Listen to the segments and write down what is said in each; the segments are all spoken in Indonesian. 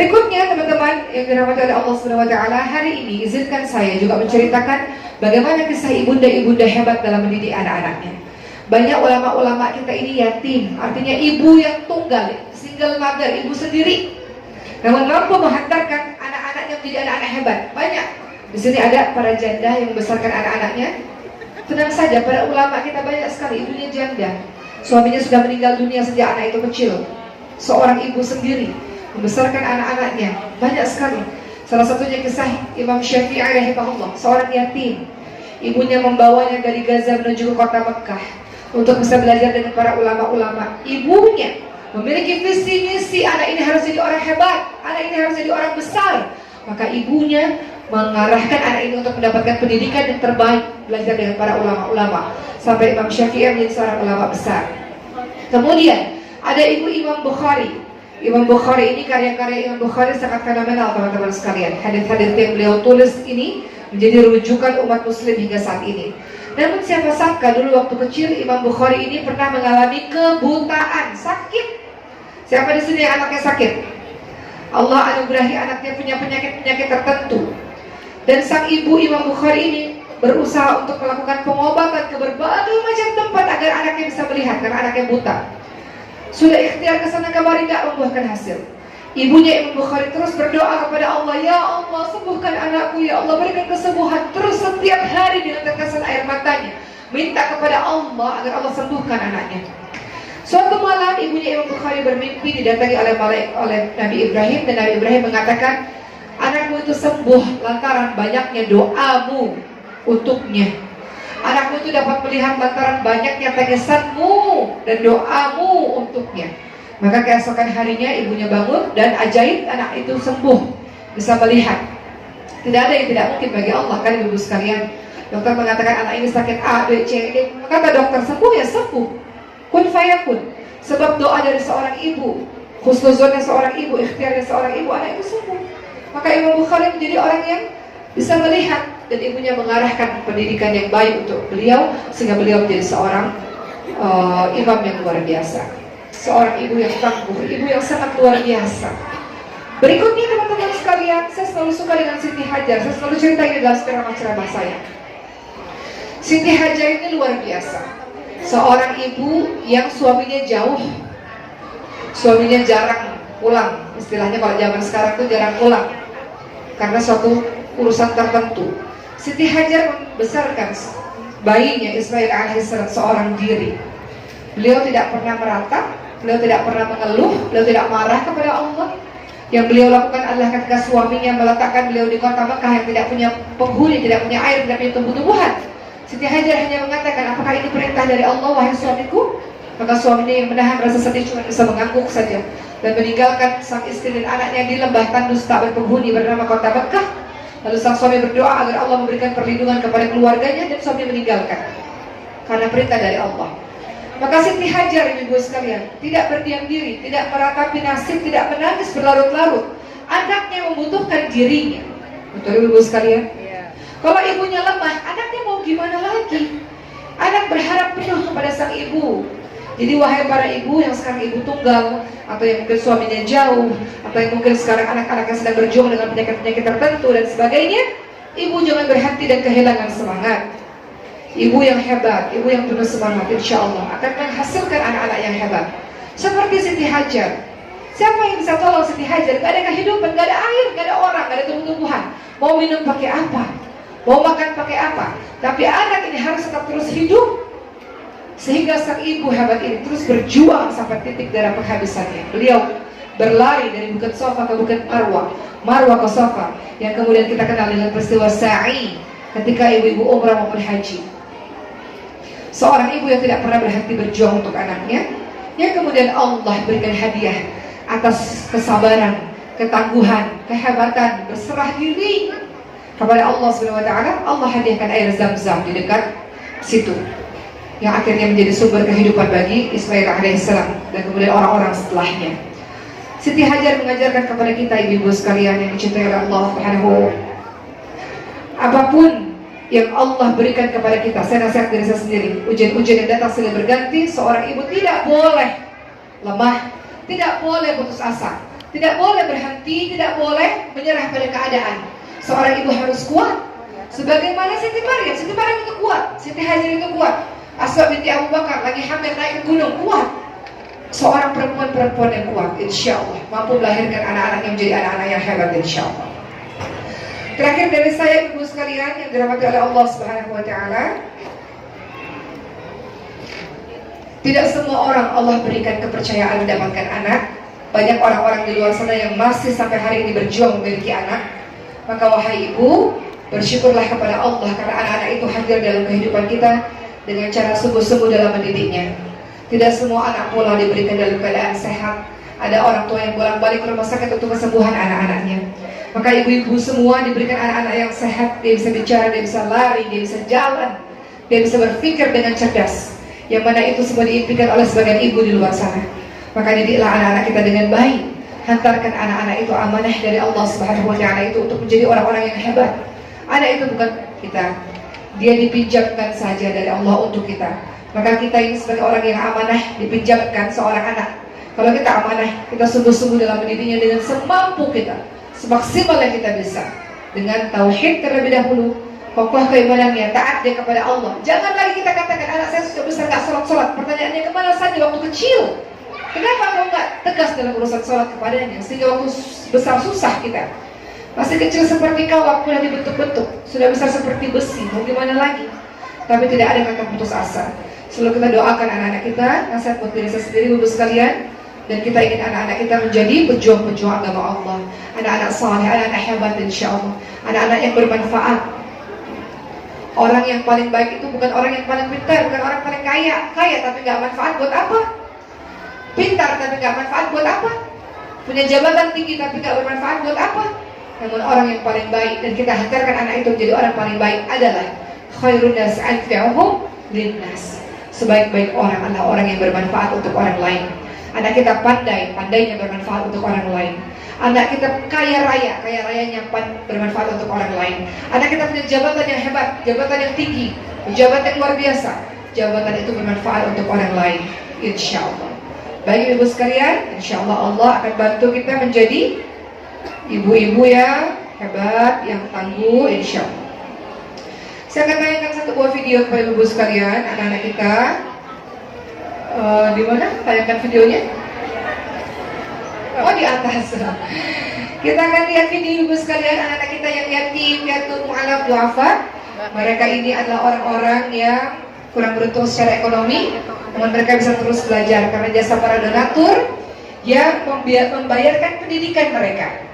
Berikutnya teman-teman yang dirahmati oleh Allah Subhanahu wa taala, hari ini izinkan saya juga menceritakan bagaimana kisah ibunda-ibunda hebat dalam mendidik anak-anaknya. Banyak ulama-ulama kita ini yatim, artinya ibu yang tunggal, single mother, ibu sendiri. Namun mampu menghantarkan anak-anaknya menjadi anak-anak hebat. Banyak. Di sini ada para janda yang membesarkan anak-anaknya. Tenang saja, para ulama kita banyak sekali ibunya janda. Suaminya sudah meninggal dunia sejak anak itu kecil. Seorang ibu sendiri membesarkan anak-anaknya, banyak sekali. Salah satunya kisah Imam Syafi'i rahimahullah, seorang yatim. Ibunya membawanya dari Gaza menuju ke kota Mekah untuk bisa belajar dengan para ulama-ulama. Ibunya memiliki visi misi, anak ini harus jadi orang hebat, anak ini harus jadi orang besar. Maka ibunya mengarahkan anak ini untuk mendapatkan pendidikan yang terbaik, belajar dengan para ulama-ulama sampai Imam Syafi'i menjadi seorang ulama besar. Kemudian ada ibu Imam Bukhari. Imam Bukhari ini, karya-karya Imam Bukhari sangat fenomenal teman-teman sekalian. Hadis-hadis yang beliau tulis ini menjadi rujukan umat muslim hingga saat ini. Namun siapa sangka dulu waktu kecil Imam Bukhari ini pernah mengalami kebutaan, sakit. Siapa di sini yang anaknya sakit? Allah anugerahi anaknya punya penyakit-penyakit tertentu. Dan sang ibu Imam Bukhari ini berusaha untuk melakukan pengobatan ke berbagai macam tempat agar anaknya bisa melihat karena anaknya buta. Sudah ikhtiar ke sana kemari, tidak membuahkan hasil. Ibunya Imam Bukhari terus berdoa kepada Allah, ya Allah sembuhkan anakku, ya Allah berikan kesembuhan. Terus setiap hari dengan tetesan air matanya minta kepada Allah agar Allah sembuhkan anaknya. Suatu malam ibunya Imam Bukhari bermimpi didatangi oleh Nabi Ibrahim, dan Nabi Ibrahim mengatakan, anakmu itu sembuh lantaran banyaknya doamu untuknya. Anakmu itu dapat melihat lantaran banyaknya tangisanmu dan doamu untuknya. Maka keesokan harinya ibunya bangun dan ajaib anak itu sembuh, bisa melihat. Tidak ada yang tidak mungkin bagi Allah, kan ibu sekalian. Dokter mengatakan anak ini sakit A, B, C, D. Kata dokter sembuh ya sembuh. Kun fayakun. Sebab doa dari seorang ibu, husnuzonnya seorang ibu, ikhtiarnya seorang ibu, anak itu sembuh. Maka Imam Bukhari menjadi orang yang bisa melihat, dan ibunya mengarahkan pendidikan yang baik untuk beliau sehingga beliau menjadi seorang imam yang luar biasa, seorang ibu yang tangguh, ibu yang sangat luar biasa. Berikutnya teman-teman sekalian, saya selalu suka dengan Siti Hajar. Saya selalu cerita ini dalam ceramah-ceramah saya. Siti Hajar ini luar biasa, seorang ibu yang suaminya jauh, suaminya jarang pulang. Istilahnya kalau zaman sekarang tuh jarang pulang karena suatu urusan tertentu. Siti Hajar membesarkan bayinya Ismail alaihissalam seorang diri. Beliau tidak pernah meratap, beliau tidak pernah mengeluh, beliau tidak marah kepada Allah. Yang beliau lakukan adalah ketika suaminya meletakkan beliau di kota Mekah yang tidak punya penghuni, tidak punya air, tidak punya tumbuh-tumbuhan, Siti Hajar hanya mengatakan, apakah ini perintah dari Allah wahai suamiku? Maka suaminya yang menahan rasa sedih cuma bisa mengangguk saja dan meninggalkan sang istri dan anaknya di lembah tandus tak berpenghuni bernama kota Mekah. Lalu sang suami berdoa agar Allah memberikan perlindungan kepada keluarganya, dan suami meninggalkan karena perintah dari Allah. Maka Siti Hajar, ibu sekalian, tidak berdiam diri, tidak meratapi nasib, tidak menangis berlarut-larut. Anaknya membutuhkan dirinya. Betul ibu sekalian? Kalau ibunya lemah, anaknya mau gimana lagi? Anak berharap penuh kepada sang ibu. Jadi wahai para ibu yang sekarang ibu tunggal, atau yang mungkin suaminya jauh, atau yang mungkin sekarang anak-anaknya sedang berjuang dengan penyakit-penyakit tertentu dan sebagainya, ibu jangan berhenti dan kehilangan semangat. Ibu yang hebat, ibu yang penuh semangat, insya Allah akan menghasilkan anak-anak yang hebat. Seperti Siti Hajar. Siapa yang bisa tolong Siti Hajar? Gak ada kehidupan, gak ada air, gak ada orang, gak ada tumbuh-tumbuhan. Mau minum pakai apa? Mau makan pakai apa? Tapi anak ini harus tetap terus hidup, sehingga sang ibu hebat ini terus berjuang sampai titik darah penghabisannya. Beliau berlari dari Bukit Sofa ke Bukit Marwah, Marwah ke Sofa, yang kemudian kita kenal dengan peristiwa Sa'i ketika ibu-ibu umrah maupun haji. Seorang ibu yang tidak pernah berhenti berjuang untuk anaknya, yang kemudian Allah berikan hadiah atas kesabaran, ketangguhan, kehebatan, berserah diri kepada Allah Subhanahu wa taala. Allah hadiahkan air Zam-Zam di dekat situ, yang akhirnya menjadi sumber kehidupan bagi Ismail alaihissalam dan kemudian orang-orang setelahnya. Siti Hajar mengajarkan kepada kita ibu-ibu sekalian yang dicintai oleh Allah Subhanahu, apapun yang Allah berikan kepada kita, saya nasihat diri saya sendiri, ujian-ujian yang datang silih berganti, seorang ibu tidak boleh lemah, tidak boleh putus asa. Tidak boleh berhenti, tidak boleh menyerah pada keadaan. Seorang ibu harus kuat. Sebagaimana Siti Maryam itu kuat, Siti Hajar itu kuat. Asma binti Abu Bakar lagi hamil naik ke gunung, kuat. Seorang perempuan yang kuat, insya Allah mampu melahirkan anak-anak yang menjadi anak-anak yang hebat, insya Allah. Terakhir dari saya, ibu sekalian yang dirahmati oleh Allah Subhanahu Wa Taala, tidak semua orang Allah berikan kepercayaan mendapatkan anak. Banyak orang-orang di luar sana yang masih sampai hari ini berjuang memiliki anak. Maka wahai ibu, bersyukurlah kepada Allah karena anak-anak itu hadir dalam kehidupan kita dengan cara sungguh-sungguh dalam mendidiknya. Tidak semua anak pula diberikan dalam keadaan sehat. Ada orang tua yang bolak-balik ke rumah sakit untuk kesembuhan anak-anaknya. Maka ibu-ibu semua diberikan anak-anak yang sehat. Dia bisa bicara, dia bisa lari, dia bisa jalan, dia bisa berpikir dengan cerdas. Yang mana itu semua diimpikan oleh sebagian ibu di luar sana. Maka didiklah anak-anak kita dengan baik. Hantarkan anak-anak itu amanah dari Allah Subhanahu Wa Taala itu untuk menjadi orang-orang yang hebat. Anak itu bukan kita, dia dipinjamkan saja dari Allah untuk kita. Maka kita ini sebagai orang yang amanah dipinjamkan seorang anak. Kalau kita amanah, kita sungguh-sungguh dalam mendidiknya dengan semampu kita, semaksimal yang kita bisa. Dengan tauhid terlebih dahulu, kokoh keimanannya, taat dia kepada Allah. Jangan lagi kita katakan anak saya sudah besar nggak sholat. Pertanyaannya, kemana saja waktu kecil? Kenapa kau nggak tegas dalam urusan sholat kepadanya? Sehingga waktu besar susah kita. Masih kecil seperti kau, aku sudah dibentuk-bentuk, sudah besar seperti besi, mau gimana lagi? Tapi tidak ada kata putus asa. Selalu kita doakan anak-anak kita, nasihat buat diri saya sendiri, ibu sekalian. Dan kita ingin anak-anak kita menjadi pejuang-pejuang agama Allah. Anak-anak saleh, anak-anak hebat insya Allah. Anak-anak yang bermanfaat. Orang yang paling baik itu bukan orang yang paling pintar, bukan orang paling kaya. Kaya tapi nggak manfaat buat apa? Pintar tapi nggak manfaat buat apa? Punya jabatan tinggi tapi nggak bermanfaat buat apa? Namun orang yang paling baik, dan kita hantarkan anak itu menjadi orang paling baik adalah khairun nas anfa'uhum linnas. Sebaik-baik orang adalah orang yang bermanfaat untuk orang lain. Anak kita pandainya bermanfaat untuk orang lain. Anak kita kaya rayanya bermanfaat untuk orang lain. Anak kita punya jabatan yang hebat, jabatan yang tinggi, jabatan yang luar biasa. Jabatan itu bermanfaat untuk orang lain, insya Allah. Bagi ibu sekalian, insya Allah Allah akan bantu kita menjadi ibu-ibu yang hebat, yang tangguh, insya Allah. Saya akan tayangkan satu buah video kepada ibu sekalian, anak-anak kita. Di mana tayangkan videonya? Oh, di atas. Kita akan lihat video ibu sekalian, anak-anak kita yang yatim, piatu, mu'alaf, du'afa. Mereka ini adalah orang-orang yang kurang beruntung secara ekonomi, namun mereka bisa terus belajar karena jasa para donatur yang membayarkan pendidikan mereka.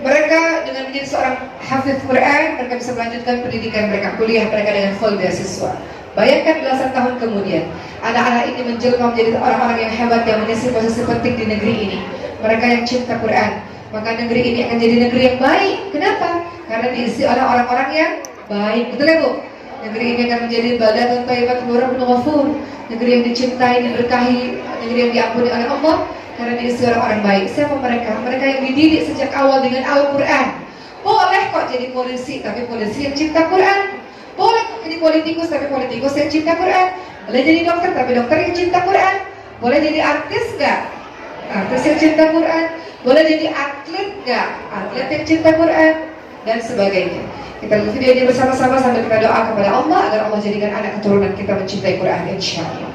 Mereka dengan menjadi seorang hafiz Quran, mereka bisa melanjutkan pendidikan mereka, kuliah mereka dengan full beasiswa. Bayangkan belasan tahun kemudian, anak-anak ini menjelma menjadi orang-orang yang hebat yang mengisi posisi penting di negeri ini. Mereka yang cinta Quran, maka negeri ini akan jadi negeri yang baik. Kenapa? Karena diisi oleh orang-orang yang baik. Betul ya Bu? Negeri ini akan menjadi baldatun thayyibatun wa rabbun ghafur. Negeri yang dicintai, diberkahi, negeri yang diampuni oleh Allah karena diisi orang-orang baik. Siapa mereka? Mereka yang dididik sejak awal dengan Al-Quran. Boleh kok jadi polisi, tapi polisi yang cinta Quran. Boleh kok jadi politikus, tapi politikus yang cinta Quran. Boleh jadi dokter, tapi dokter yang cinta Quran. Boleh jadi artis nggak? Artis yang cinta Quran. Boleh jadi atlet nggak? Atlet yang cinta Quran. Dan sebagainya. Kita lihat video ini bersama-sama sambil kita doa kepada Allah agar Allah jadikan anak keturunan kita mencintai Quran, insya Allah.